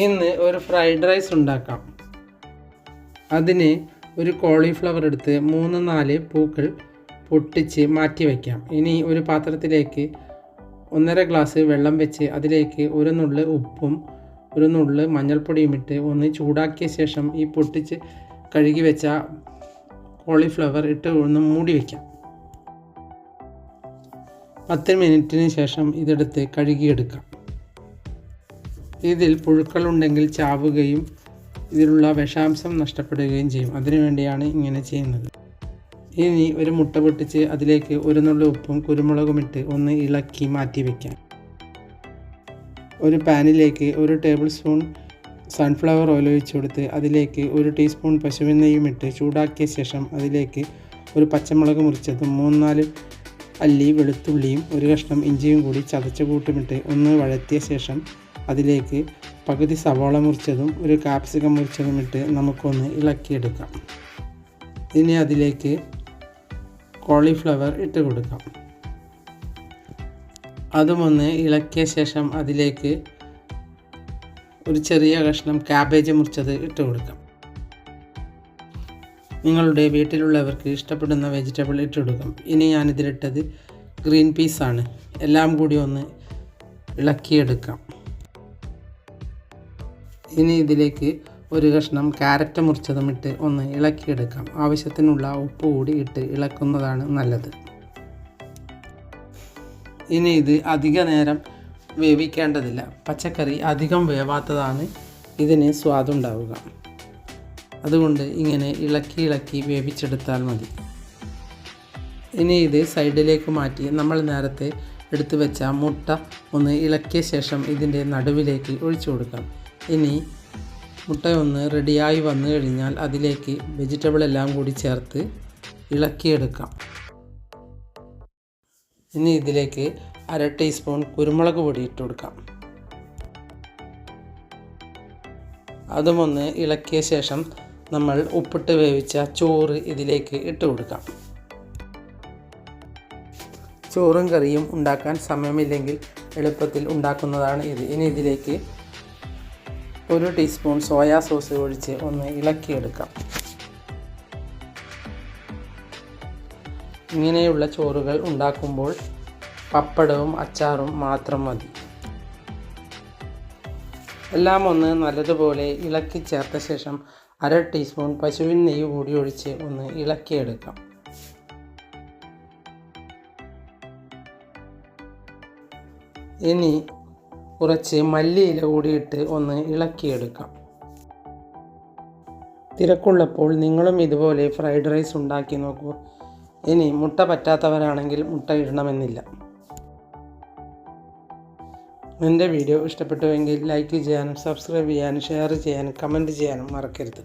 ഇന്ന് ഒരു fried rice ഉണ്ടാക്കാം. അതിന് ഒരു കോളിഫ്ലവർ എടുത്ത് 3-4 പൂക്കൾ പൊട്ടിച്ച് മാറ്റി വയ്ക്കാം. ഇനി ഒരു പാത്രത്തിലേക്ക് 1.5 ഗ്ലാസ് വെള്ളം വെച്ച് അതിലേക്ക് ഒരു നുള്ള് ഉപ്പും ഒരു നുള്ള് മഞ്ഞൾപ്പൊടിയും ഇട്ട് ഒന്ന് ചൂടാക്കിയ ശേഷം ഈ പൊട്ടിച്ച് കഴുകി വെച്ച കോളിഫ്ലവർ ഇട്ട് ഒന്ന് മൂടി വയ്ക്കാം. 10 മിനിറ്റിന് ശേഷം ഇതെടുത്ത് കഴുകിയെടുക്കാം. ഇതിൽ പുഴുക്കളുണ്ടെങ്കിൽ ചാവുകയും ഇതിലുള്ള വിഷാംശം നഷ്ടപ്പെടുകയും ചെയ്യും. അതിനുവേണ്ടിയാണ് ഇങ്ങനെ ചെയ്യുന്നത്. ഇനി ഒരു മുട്ട പൊട്ടിച്ച് അതിലേക്ക് ഒരു നുള്ളി ഉപ്പും കുരുമുളകും ഇട്ട് ഒന്ന് ഇളക്കി മാറ്റി വയ്ക്കാം. ഒരു പാനിലേക്ക് 1 ടേബിൾ സ്പൂൺ സൺഫ്ലവർ ഓയിൽ ഒഴിച്ചു കൊടുത്ത് അതിലേക്ക് 1 ടീസ്പൂൺ പശുവിൻ നെയ്യും ഇട്ട് ചൂടാക്കിയ ശേഷം അതിലേക്ക് ഒരു പച്ചമുളക് മുറിച്ചതും 3-4 അല്ലി വെളുത്തുള്ളിയും ഒരു കഷ്ണം ഇഞ്ചിയും കൂടി ചതച്ച കൂട്ടുമിട്ട് ഒന്ന് വഴറ്റിയ ശേഷം അതിലേക്ക് പകുതി സവാള മുറിച്ചതും ഒരു കാപ്സിക്കം മുറിച്ചതും ഇട്ട് നമുക്കൊന്ന് ഇളക്കിയെടുക്കാം. ഇനി അതിലേക്ക് കോളിഫ്ലവർ ഇട്ട് കൊടുക്കാം. അതുമൊന്ന് ഇളക്കിയ ശേഷം അതിലേക്ക് ഒരു ചെറിയ കഷ്ണം ക്യാബേജ് മുറിച്ചത് ഇട്ട് കൊടുക്കാം. നിങ്ങളുടെ വീട്ടിലുള്ളവർക്ക് ഇഷ്ടപ്പെടുന്ന വെജിറ്റബിൾ ഇട്ട് കൊടുക്കാം. ഇനി ഞാനിതിലിട്ടത് ഗ്രീൻ പീസാണ്. എല്ലാം കൂടി ഒന്ന് ഇളക്കിയെടുക്കാം. ഇനി ഇതിലേക്ക് ഒരു കഷ്ണം ക്യാരറ്റ് മുറിച്ചതും ഇട്ട് ഒന്ന് ഇളക്കിയെടുക്കാം. ആവശ്യത്തിനുള്ള ഉപ്പ് കൂടി ഇട്ട് ഇളക്കുന്നതാണ് നല്ലത്. ഇനി ഇത് അധിക നേരം വേവിക്കേണ്ടതില്ല. പച്ചക്കറി അധികം വേവാത്തതാണ് ഇതിന് സ്വാദുണ്ടാവുക. അതുകൊണ്ട് ഇങ്ങനെ ഇളക്കി വേവിച്ചെടുത്താൽ മതി. ഇനി ഇത് സൈഡിലേക്ക് മാറ്റി നമ്മൾ നേരത്തെ എടുത്തു വെച്ച മുട്ട ഒന്ന് ഇളക്കിയ ശേഷം ഇതിൻ്റെ നടുവിലേക്ക് ഒഴിച്ചു കൊടുക്കാം. ഇനി മുട്ടയൊന്ന് റെഡിയായി വന്നു കഴിഞ്ഞാൽ അതിലേക്ക് വെജിറ്റബിൾ എല്ലാം കൂടി ചേർത്ത് ഇളക്കിയെടുക്കാം. ഇനി ഇതിലേക്ക് 1/2 ടീസ്പൂൺ കുരുമുളക് പൊടി ഇട്ട് കൊടുക്കാം. അതുമൊന്ന് ഇളക്കിയ ശേഷം നമ്മൾ ഉപ്പിട്ട് വേവിച്ച ചോറ് ഇതിലേക്ക് ഇട്ട് കൊടുക്കാം. ചോറും കറിയും ഉണ്ടാക്കാൻ സമയമില്ലെങ്കിൽ എളുപ്പത്തിൽ ഉണ്ടാക്കുന്നതാണ് ഇത്. ഇനി ഇതിലേക്ക് 1 ടീസ്പൂൺ സോയാ സോസ് ഒഴിച്ച് ഒന്ന് ഇളക്കിയെടുക്കാം. ഇങ്ങനെയുള്ള ചോറുകൾ ഉണ്ടാക്കുമ്പോൾ പപ്പടവും അച്ചാറും മാത്രം മതി. എല്ലാം ഒന്ന് നല്ലതുപോലെ ഇളക്കി ചേർത്ത ശേഷം 1/2 ടീസ്പൂൺ പശുവിൻ നെയ്യ് കൂടി ഒഴിച്ച് ഒന്ന് ഇളക്കിയെടുക്കാം. ഇനി കുറച്ച് മല്ലിയില കൂടിയിട്ട് ഒന്ന് ഇളക്കിയെടുക്കാം. തിരക്കുള്ളപ്പോൾ നിങ്ങളും ഇതുപോലെ ഫ്രൈഡ് റൈസ് ഉണ്ടാക്കി നോക്കൂ. ഇനി മുട്ട പറ്റാത്തവരാണെങ്കിൽ മുട്ട ഇടണമെന്നില്ല. എൻ്റെ വീഡിയോ ഇഷ്ടപ്പെട്ടുവെങ്കിൽ ലൈക്ക് ചെയ്യാനും സബ്സ്ക്രൈബ് ചെയ്യാനും ഷെയർ ചെയ്യാനും കമൻറ്റ് ചെയ്യാനും മറക്കരുത്.